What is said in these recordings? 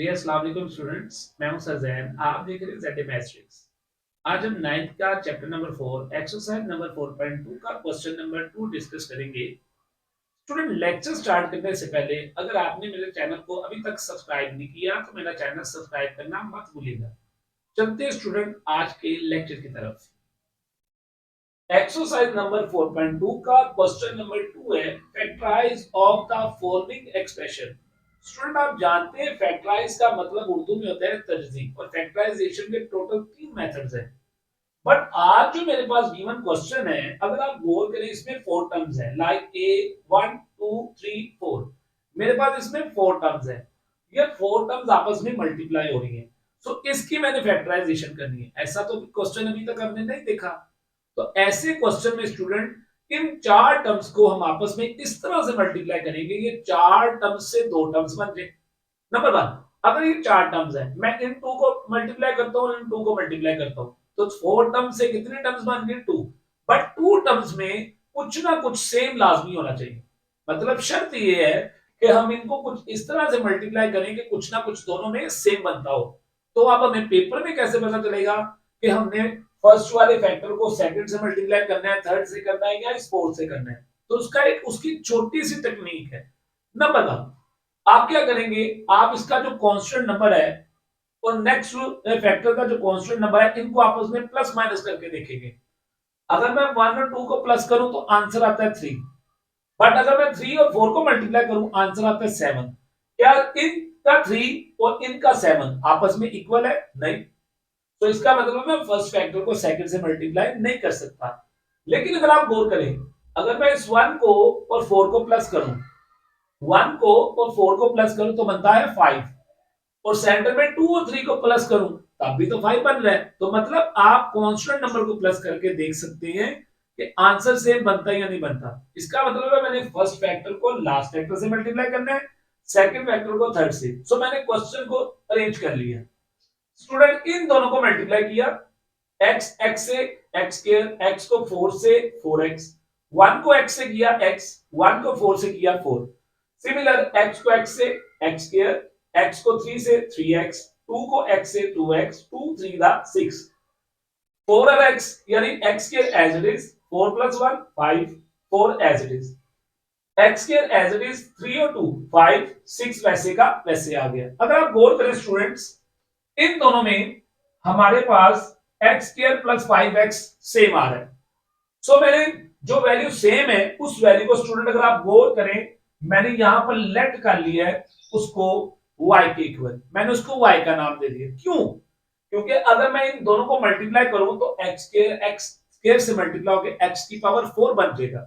जी अस्सलाम वालेकुम स्टूडेंट्स, मैं हूं सर जैन। आप देख रहे हैं जेड मैट्रिक्स। आज हम 9th का चैप्टर नंबर 4 एक्सरसाइज नंबर 4.2 का क्वेश्चन नंबर 2 डिस्कस करेंगे। स्टूडेंट, लेक्चर स्टार्ट करने से पहले अगर आपने मेरे चैनल को अभी तक सब्सक्राइब नहीं किया तो मेरा चैनल सब्सक्राइब करना मत भूलिएगा। चलते हैं स्टूडेंट आज के लेक्चर की तरफ। एक्सरसाइज नंबर 4.2 का क्वेश्चन नंबर 2 है factorise of the following expression. Student, आप जानते हैं फैक्टराइज का मतलब उर्दू में होता है तजज़ीब, और फैक्टराइजेशन के टोटल 3 मेथड्स हैं। बट आज जो मेरे पास गिवन क्वेश्चन है, अगर आप गौर करें इसमें 4 टर्म्स हैं, लाइक ए 1 2 3 4। मेरे पास इसमें 4 टर्म्स हैं। ये 4 टर्म्स आपस में मल्टीप्लाई हो रही हैं। सो इसकी मैंने फैक्टराइजेशन करनी है। ऐसा तो क्वेश्चन अभी तक हमने नहीं देखा। तो ऐसे क्वेश्चन में स्टूडेंट इन 4 टर्म्स को हम आपस में इस तरह से मल्टीप्लाई करेंगे, ये 4 टर्म्स से 2 टर्म्स बन जाए। नंबर 1, अगर ये 4 टर्म्स है, मैं इन 2 को मल्टीप्लाई करता हूं, इन 2 को मल्टीप्लाई करता हूं, तो 4 टर्म्स से कितने टर्म्स बन गए? 2। बट 2 टर्म्स में कुछ ना कुछ सेम लाजमी होना चाहिए। मतलब शर्त ये है कि हम इनको कुछ इस तरह से मल्टीप्लाई करें कि कुछ ना कुछ दोनों में सेम बनता हो। तो अब हमें पेपर में कैसे पता चलेगा कि हमने फर्स्ट वाले फैक्टर को सेकंड से मल्टीप्लाई करना है, थर्ड से करना है या इस फोर्थ से करना है? तो उसका एक उसकी छोटी सी टेक्निक है। नंबर 1, आप क्या करेंगे, आप इसका जो कांस्टेंट नंबर है और नेक्स्ट फैक्टर का जो कांस्टेंट नंबर है, इनको आपस में प्लस माइनस करके देखेंगे। अगर मैं 1 और 2 को प्लस करूं तो आंसर आता है 3। बट अगर मैं 3 और 4 को मल्टीप्लाई करूं आंसर आता है 7। क्या इनका 3 और इनका 7 आपस में इक्वल है? नहीं। तो इसका मतलब मैं फर्स्ट फैक्टर को सेकंड से मल्टीप्लाई नहीं कर सकता। लेकिन अगर आप गौर करें, अगर मैं इस 1 को और 4 को प्लस करूं, 1 को और 4 को प्लस करूं तो बनता है 5, और सेंटर में 2 और 3 को प्लस करूं तब भी तो 5 बन रहा है। तो मतलब आप कांस्टेंट नंबर को प्लस करके देख सकते हैं कि आंसर सेम बनता है या नहीं बनता। इसका मतलब है मैंने फर्स्ट फैक्टर को लास्ट फैक्टर से मल्टीप्लाई करना है, सेकंड फैक्टर को थर्ड से। सो मैंने क्वेश्चन को अरेंज कर लिया। स्टूडेंट, इन दोनों को मल्टीप्लाई किया, x x से x स्क्वायर, x को 4 से 4x, 1 को x से किया x, 1 को 4 से किया 4। सिमिलर x को x से x स्क्वायर, x को 3 से 3x, 2 को x से 2x, 2 3 दा 6, 4 और x यानी x square as it is, 4 plus 1 5, 4 as it is, x square as it is, 3 और 2 5, 6 वैसे का वैसे आ गया। अगर आप गौर करें स्टूडेंट्स, इन दोनों में हमारे पास X square plus 5x same आ रहा है। सो मैंने जो वैल्यू सेम है उस वैल्यू को स्टूडेंट अगर आप गौर करें, मैंने यहां पर लेट कर लिया है उसको y के इक्वल, मैंने उसको y का नाम दे दिया। क्यों? क्योंकि अगर मैं इन दोनों को मल्टीप्लाई करूं तो x स्क्वायर से मल्टीप्लाई होकर x की पावर 4 बन जाएगा।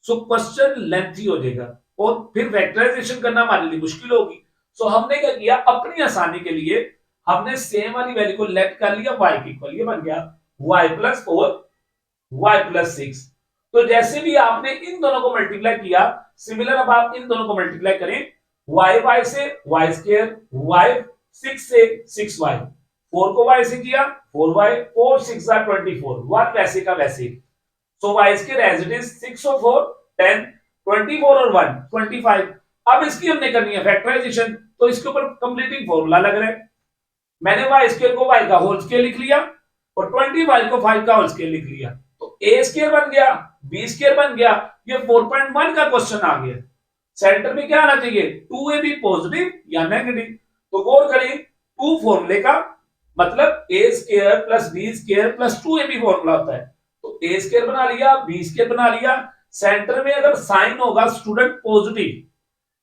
सो क्वेश्चन लेंथी हो जाएगा और फिर वेक्टराइजेशन करना हमारे लिए मुश्किल होगी। सो हमने क्या किया, अपनी आसानी के लिए हमने सेम वाली वैल्यू को लेट कर लिया y के इक्वल, ये बन गया y प्लस 4 y प्लस 6। तो जैसे भी आपने इन दोनों को मल्टीप्लाई किया, सिमिलर अब आप इन दोनों को मल्टीप्लाई करें, y से y स्क्वायर, y 6 से 6y, 4 को y से किया 4y, 4 6 24, 1 वैसे का वैसे। So y square as it is 6 और 4 10, 24 और 1 25। अब इसकी हमने करनी है फैक्टराइजेशन, तो इसके ऊपर कंप्लीटिंग फॉर्मूला लग रहा है। मैंने y स्क्वायर को y का होल स्क्वायर लिख लिया और 20y को 5 का होल स्क्वायर लिख लिया, तो a स्क्वायर बन गया, b स्क्वायर बन गया। ये 4.1 का क्वेश्चन आ गया। सेंटर में क्या आना चाहिए? 2ab पॉजिटिव या नेगेटिव। तो गौर करें, 2 फॉर्मूले का मतलब a square plus b square plus 2ab formula होता है। तो a स्क्वायर बना लिया, b स्क्वायर बना लिया। सेंटर में अगर साइन होगा स्टूडेंट पॉजिटिव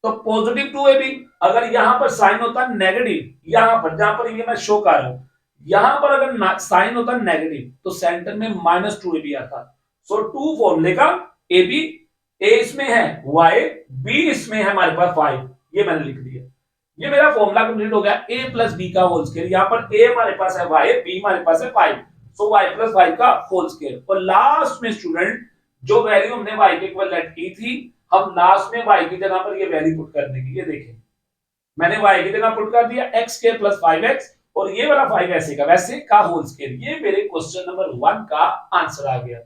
तो पॉजिटिव 2ab, अगर यहां पर साइन होता नेगेटिव, यहां पर जहां पर ये मैं शो कर रहा हूं, यहां पर अगर साइन होता नेगेटिव तो सेंटर में -2ab आता। सो 2 फॉर्मूले का ab, a इसमें है y, b इसमें है हमारे पास 5, ये मैंने लिख दिया। ये मेरा फॉर्मूला कंप्लीट हो गया, a प्लस b का होल स्क्वायर। यहां पर a हमारे पास है y, b हमारे पास है 5, सो y प्लस 5 का होल स्क्वायर। और लास्ट में स्टूडेंट जो वैल्यू हमने y के इक्वल लेट की थी, हम लास्ट में y की जगह पर ये वैल्यू पुट कर देंगे। ये देखें, मैंने y की जगह पुट कर दिया x स्क्वायर प्लस 5x, और ये वाला 5 ऐसे का वैसे का होल स्क्वायर। ये मेरे क्वेश्चन नंबर 1 का आंसर आ गया।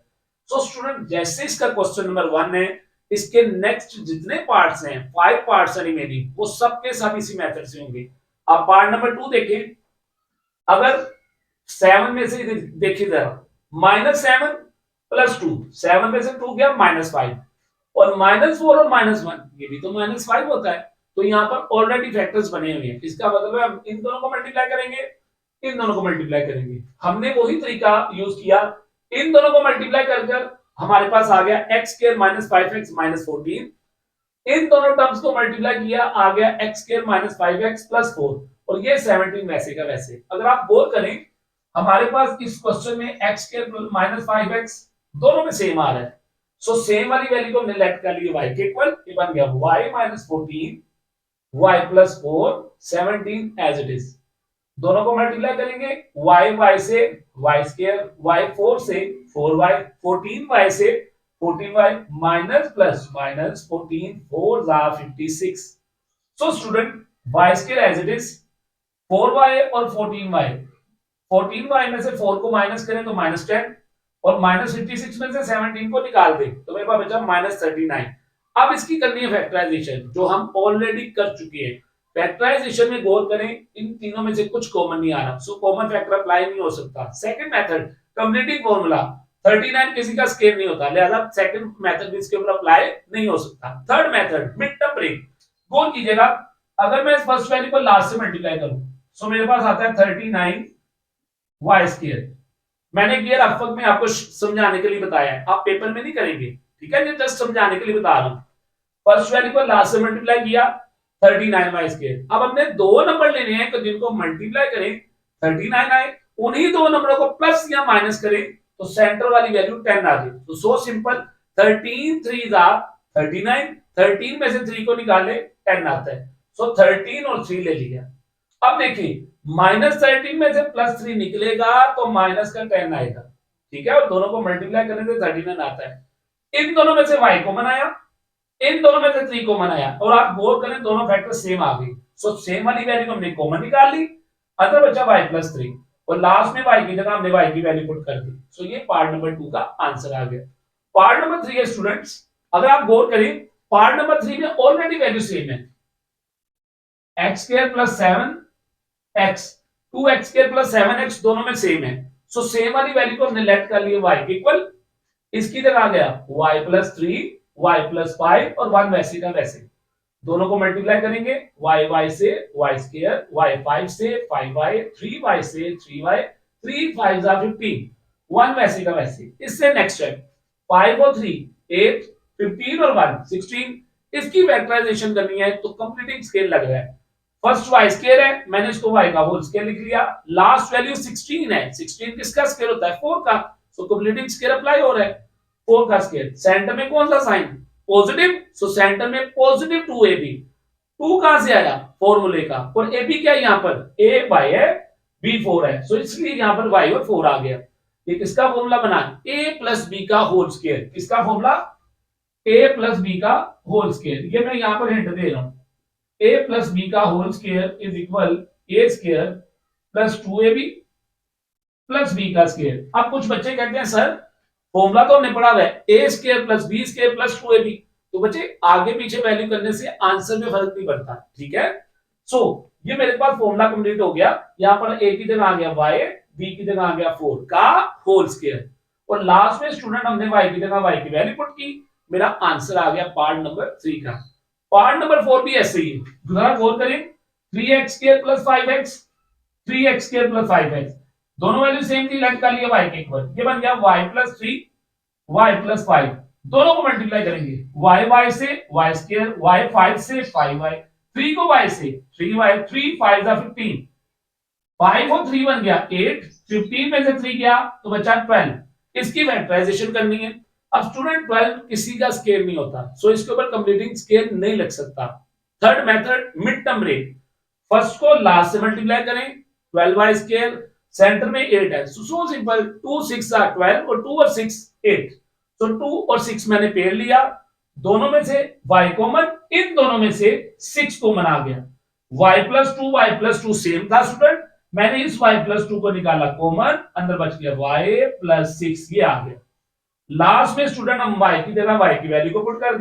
सो स्टूडेंट, जैसे इसका क्वेश्चन नंबर 1 है, इसके नेक्स्ट जितने पार्ट्स हैं, 5 पार्ट्स हैं रिमेनिंग, वो सब के सब इसी मेथड से होंगे। अब पार्ट नंबर 2 देखें, अगर 7 में से देखिए जरा, -7 + 2, 7 में से 2 गया -5, और -4 और -1 ये भी तो -5 होता है, तो यहाँ पर ऑलरेडी फैक्टर्स बने हुए हैं, इसका मतलब है हम इन दोनों को मल्टीप्लाई करेंगे, इन दोनों को मल्टीप्लाई करेंगे। हमने वही तरीका यूज किया, इन दोनों को मल्टीप्लाई कर हमारे पास आ गया x² - 5x - 14, इन दोनों टर्म्स को मल्टीप्लाई किया, आ गया x² - 5x + 4, और ये 17 वैसे का वैसे। अगर आप गौर करें, हमारे पास इस क्वेश्चन में x² - 5x दोनों में सेम आ रहा है, सो सेम वाली वैल्यू को हमने लेट कर लिया y के इक्वल, ये बन गया y - 14 y + 4 17 as it is. दोनों को मल्टीप्लाई करेंगे, y से y², y 4 से 4y, 14y से 14y, माइनस प्लस माइनस 14 4 जा 56। So student y² as it is 4y और 14y, 14y में से 4 को माइनस करें तो -10, और -56 में से 17 को निकाल दें तो मेरे पास बचा -39। अब इसकी करनी है फैक्टराइजेशन, जो हम ऑलरेडी कर चुके हैं। फैक्टराइजेशन में गौर करें, इन तीनों में से कुछ कॉमन नहीं आ रहा, सो कॉमन फैक्टर अप्लाई नहीं हो सकता। सेकंड मेथड कंप्लीटिंग फार्मूला, 39 किसी का स्केल नहीं होता, लिहाजा सेकंड मेथड भी इसके ऊपर अप्लाई नहीं हो सकता। Third method mid term break, गौर कीजिएगा, अगर मैं फर्स्ट वैल्यू को लास्ट से मल्टीप्लाई करूं सो मेरे पास आता है 39 y²। मैंने गियर अफक में आपको समझाने के लिए बताया है, आप पेपर में नहीं करेंगे, ठीक है, ये जस्ट समझाने के लिए बता रहा हूं। फर्स्ट वैल्यू को लास्ट से मल्टीप्लाई किया 39y²। अब हमने दो नंबर लेने हैं तो जिनको मल्टीप्लाई करें 39 आए, उन्हीं दो नंबरों को प्लस या माइनस करें तो सेंटर वाली वैल्यू 10 आ जाए। तो सो सिंपल, 13 3 39, 13 में से 3 को निकाले 10 आता है, सो 13 और 3 ले लिया। अब देखिए -13 में से +3 निकलेगा तो माइनस का 10 आएगा, ठीक है, और दोनों को मल्टीप्लाई करने से 39 आता है। इन दोनों में से y को बनाया, इन दोनों में से 3 को बनाया, और आप गौर करें दोनों फैक्टर सेम आ गए, सो सेम वाली वैल्यू हमने कॉमन निकाल ली, अतः बचा y + 3, और लास्ट में y की जगह हमने y की वैल्यू पुट कर दी। सो ये पार्ट नंबर 2 का आंसर आ गया। पार्ट नंबर 3 है स्टूडेंट्स, अगर आप गौर करें पार्ट नंबर 3 में ऑलरेडी वैल्यू सेम है, x² + 7x 2x² + 7x दोनों में सेम है, सो सेम वाली वैल्यू को हमने लेट कर लिया y के इक्वल, इसकी जगह आ गया y + 3 y + 5 और 1 वैसे का वैसे। दोनों को मल्टीप्लाई करेंगे, y से y², y 5 से 5y, 3y से 3y, 3 5 जा 15, 1 वैसे का वैसे। इससे नेक्स्ट स्टेप 5 और 3 8, 15 और 1 16, इसकी फैक्टराइजेशन करनी है तो कंप्लीटिंग स्केल लग रहा है। फर्स्ट y² है, मैंने इसको y का होल स्केल लिख लिया, लास्ट वैल्यू 16 है, 16 किसका स्केल होता है 4 का, सो कंप्लीटिंग स्केल अप्लाई हो रहा है 4 का स्केल। सेंटर में कौन सा साइन पॉजिटिव, सो सेंटर में पॉजिटिव 2ab, 2 कहां से आया फॉर्मूले का, और ab क्या है यहां पर a y है b 4 है, सो इसलिए यहां पर y और 4 आ गया। ये किसका फॉर्मूला बना, a + b का होल स्केल, किसका फॉर्मूला a + b का होल स्केल। ये मैं यहां पर हिंट दे रहा हूं, a + b का whole square is equal a² + 2ab + b का स्केल। अब कुछ बच्चे कहते हैं सर फॉर्मूला तो हमने पढ़ा है a² + b² + 2ab, तो बच्चे आगे पीछे वैल्यू करने से आंसर में फर्क नहीं पड़ता, ठीक है। सो ये मेरे पास फॉर्मूला कंप्लीट हो गया, यहां पर a की जगह आ गया y, b की जगह आ गया 4 का होल स्केल, और लास्ट में स्टूडेंट हमने y की जगह y की वैल्यू पुट की, मेरा आंसर आ गया पार्ट नंबर 3 का। पार्ट नंबर 4 भी ऐसे ही है, दोबारा गौर करें, 3x² + 5x, 3x² + 5x दोनों वैल्यू सेम थी, लेट कर लिया y के इक्वल, ये बन गया y + 3 y + 5, दोनों को मल्टीप्लाई करेंगे, y से y², y 5 से 5y, 3 को y से 3y, 3 5 जा 15, 5 और 3 बन गया 8, 15 में से 3 गया तो बचा 12, इसकी फैक्टराइजेशन करनी है। अब स्टूडेंट 12 किसी का स्केल नहीं होता, सो इसके ऊपर कंप्लीटिंग स्केल नहीं लग सकता। Third method mid term break, first को लास्ट से मल्टीप्लाई करें, 12y², सेंटर में 8 है, सो सिंपल, 2 6 are 12 और 2 और 6 8, तो 2 और 6 मैंने पेड़ लिया, दोनों में से y कॉमन, इन दोनों में से 6 कॉमन आ गया, y + 2 सेम था स्टूडेंट, मैंने इस y + 2 को निकाला कॉमन, अंदर बच गया y + 6, ये आ गया। लास्ट में स्टूडेंट हम y की जगह y की वैल्यू को पुट कर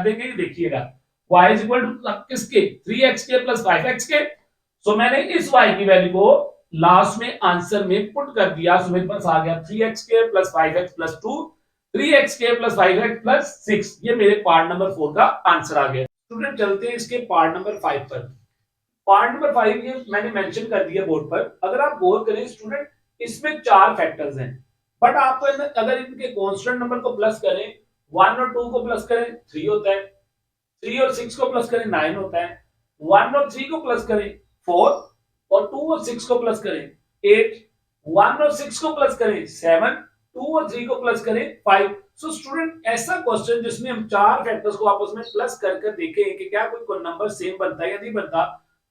देंगे, देखिएगा y = किसके 3x² + 5x के, सो मैंने इस y की वैल्यू को लास्ट में आंसर में पुट कर दिया। सो मेरे पास आ गया 3x² + 5x + 2, 3x² + 5x + 6। ये मेरे पार्ट नंबर 4 का आंसर आ गया। स्टूडेंट चलते हैं इसके पार्ट नंबर 5 पर। पार्ट नंबर 5 ये मैंने मेंशन कर दिया बोर्ड पर। अगर आप गौर करें स्टूडेंट, इसमें 4 फैक्टर्स हैं, बट आप अगर इनके कांस्टेंट नंबर को प्लस करें, 1 और 2 को प्लस करें 3 होता है, 3 और 6 को प्लस करें 9 होता है, 1 और 3 को प्लस करें 4, और 2 और 6 को प्लस करें 8, 1 और 6 को प्लस करें 7, 2 और 3 को प्लस करें 5। सो स्टूडेंट ऐसा क्वेश्चन जिसमें हम चार फैक्टर्स को आपस में प्लस कर देखें कि क्या कोई नंबर सेम बनता है या नहीं बनता,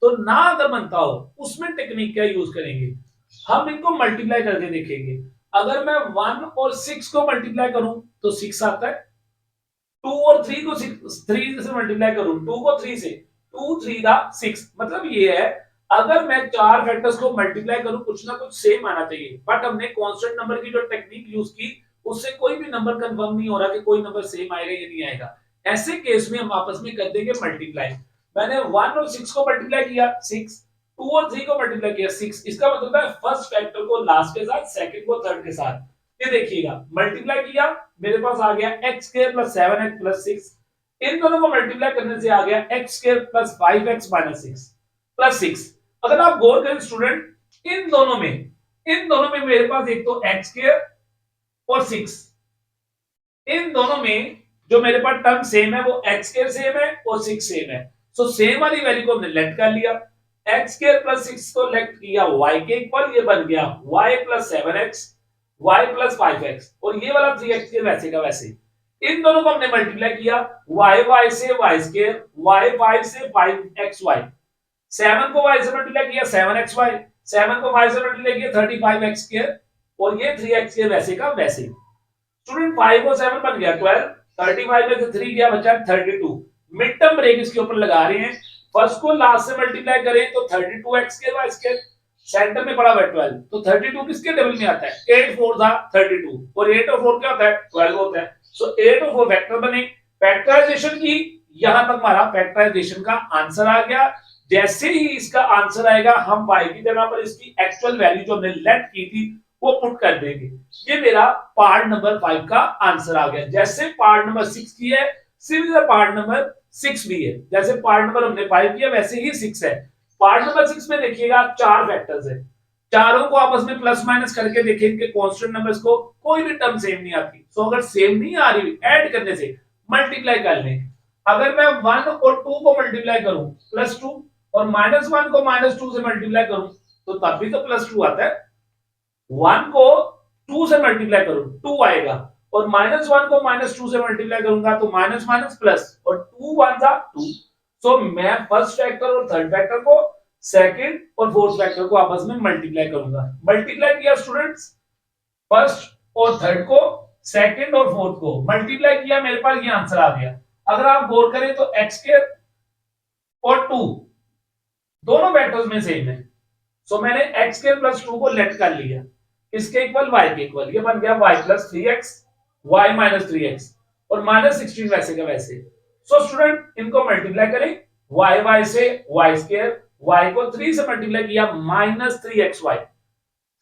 तो ना अगर बनता हो उसमें टेक्निक क्या यूज करेंगे, हम इनको मल्टीप्लाई करके देखेंगे। अगर मैं 1 और 6 को मल्टीप्लाई करूं तो 6 आता है, 2 और 3 को 3 से मल्टीप्लाई करूं, 2 को 3 से, 2 3 का 6। मतलब ये है अगर मैं चार फैक्टर्स को मल्टीप्लाई करूं कुछ ना कुछ सेम आना चाहिए, बट हमने कांस्टेंट नंबर की जो टेक्निक यूज की उससे कोई भी नंबर कंफर्म नहीं हो रहा कि कोई नंबर सेम आएगा या नहीं आएगा। ऐसे केस में हम आपस में कर देंगे मल्टीप्लाई। मैंने 1 और 6 को मल्टीप्लाई किया 6, 2 और 3 को मल्टीप्लाई किया 6। इसका मतलब है फर्स्ट फैक्टर को लास्ट के साथ, सेकंड को थर्ड के साथ। ये देखिएगा मल्टीप्लाई किया, मेरे पास आ गया x² + 7x + 6। इन दोनों को मल्टीप्लाई करने से आ गया x² + 5x - 6 + 6। अगर आप गौर करें स्टूडेंट, इन दोनों में मेरे पास एक तो x² और 6, इन दोनों में जो मेरे पास टर्म सेम है वो x² सेम है और 6 सेम है। सो सेम वाली वैल्यू को हमने लेट कर लिया, x² + 6 को लेट किया y के इक्वल, ये बन गया y + 7x, y + 5x, और ये वाला 3x के वैसे का वैसे। इन दोनों को हमने मल्टीप्लाई किया, y से y², y 5 से 5xy, 7 को y से मल्टीप्लाई किया 7xy, 7 को y से मल्टीप्लाई किया 35x², और ये 3x के वैसे का वैसे। स्टूडेंट 5 और 7 बन गया 12, 35 में से 3 गया बचा 32। मिड टर्म ब्रेक इसके ऊपर लगा रहे हैं, फर्स्ट को लास्ट से मल्टीप्लाई करें तो 32x के y², सेंटर में पड़ा हुआ 12, तो 32 किसके टेबल में आता है, 8 4 था 32, और 8 और 4 क्या होता है 12 होता है। सो 8 और 4 फैक्टर बने। फैक्टराइजेशन की, यहां तक हमारा फैक्टराइजेशन का आंसर आ गया। जैसे ही इसका आंसर आएगा हम y की जगह पर इसकी एक्चुअल वैल्यू जो हमने लेट की थी वो पुट कर देंगे। ये मेरा पार्ट नंबर 5 का आंसर आ गया। जैसे पार्ट नंबर 6 की है, सिमिलर पार्ट नंबर 6 भी है। जैसे पार्ट नंबर हमने 5 किया वैसे ही 6 है। पार्ट नंबर 6 में देखिएगा चार फैक्टर्स है, चारों को आपस में प्लस माइनस करके देखेंगे कांस्टेंट नंबर्स को, कोई भी टर्म सेम नहीं आती। सो अगर सेम नहीं आ रही ऐड करने से मल्टीप्लाई कर लें। अगर मैं 1 और 2 को मल्टीप्लाई करूं +2, और -1 को -2 से मल्टीप्लाई करूं तो तब भी तो +2 आता है। 1 को 2 से मल्टीप्लाई करूं 2 आएगा, और -1 को -2 से मल्टीप्लाई करूंगा तो माइनस माइनस प्लस, और 2 1 जा 2। सो मैं फर्स्ट फैक्टर और थर्ड फैक्टर को, सेकंड और फोर्थ फैक्टर को आपस में मल्टीप्लाई करूंगा। मल्टीप्लाई किया स्टूडेंट्स, फर्स्ट और थर्ड को, सेकंड और फोर्थ को मल्टीप्लाई किया, मेरे पास ये आंसर आ गया। अगर आप गौर करें तो x² और 2 दोनों वेक्टर्स में सेम है। सो मैंने x² + 2 को लेट कर लिया, इसके इक्वल y के इक्वल, ये बन गया y + 3x, y - 3x, और -16 वैसे का वैसे। सो स्टूडेंट इनको मल्टीप्लाई करें, y से y², y को 3 से मल्टीप्लाई किया -3xy,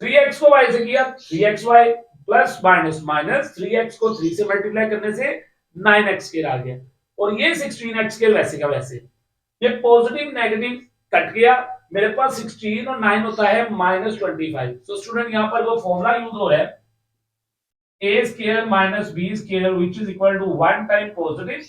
3x को y से किया 3xy, plus minus minus 3x को 3 से मल्टीप्लाई करने से 9x² आ गया, और ये 16x² वैसे का वैसे। ये पॉजिटिव नेगेटिव कट गया, मेरे पास 16 और 9 होता है -25। सो स्टूडेंट यहां पर वो फॉर्मूला यूज हो रहा है a² - b² which is equal to 1 time positive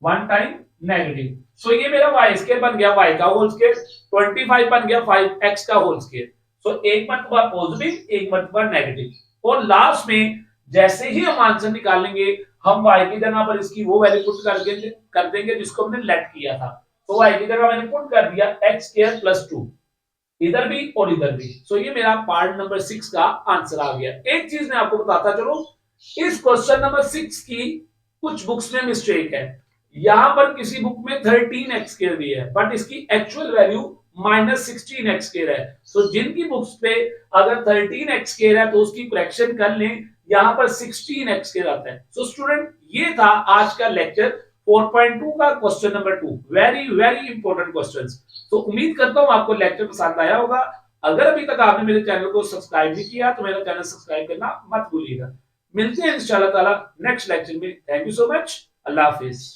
1 time negative. So ये मेरा y² बन गया y का होल स्क्वायर, 25 बन गया 5x का होल स्क्वायर। सो एक मर्तबा पॉजिटिव एक मर्तबा नेगेटिव, और लास्ट में जैसे ही हम आंसर निकालेंगे हम y की जगह पर इसकी वो वैल्यू पुट कर देंगे जिसको हमने लेट किया था। तो y की जगह मैंने पुट कर दिया x² + 2, इधर भी और इधर भी। सो ये मेरा पार्ट नंबर 6 का आंसर आ गया। एक चीज मैं आपको बताता चलो, इस क्वेश्चन नंबर 6 की कुछ बुक्स में मिस्टेक है। यहां पर किसी बुक में 13x² भी है, बट इसकी एक्चुअल वैल्यू -16x² है। सो जिनकी बुक्स पे अगर 13x² है तो उसकी करेक्शन कर लें, यहां पर 16x² आता है। सो स्टूडेंट ये था आज का लेक्चर। 4.2 का question number 2, very very important questions. तो उम्मीद करता हूं आपको लेक्चर पसंद आया होगा। अगर अभी तक आपने मेरे चैनल को सब्सक्राइब नहीं किया तो मेरा चैनल सब्सक्राइब करना मत भूलिएगा। मिलते हैं इंशाल्लाह ताला नेक्स्ट लेक्चर में। Thank you so much. Allah Hafiz.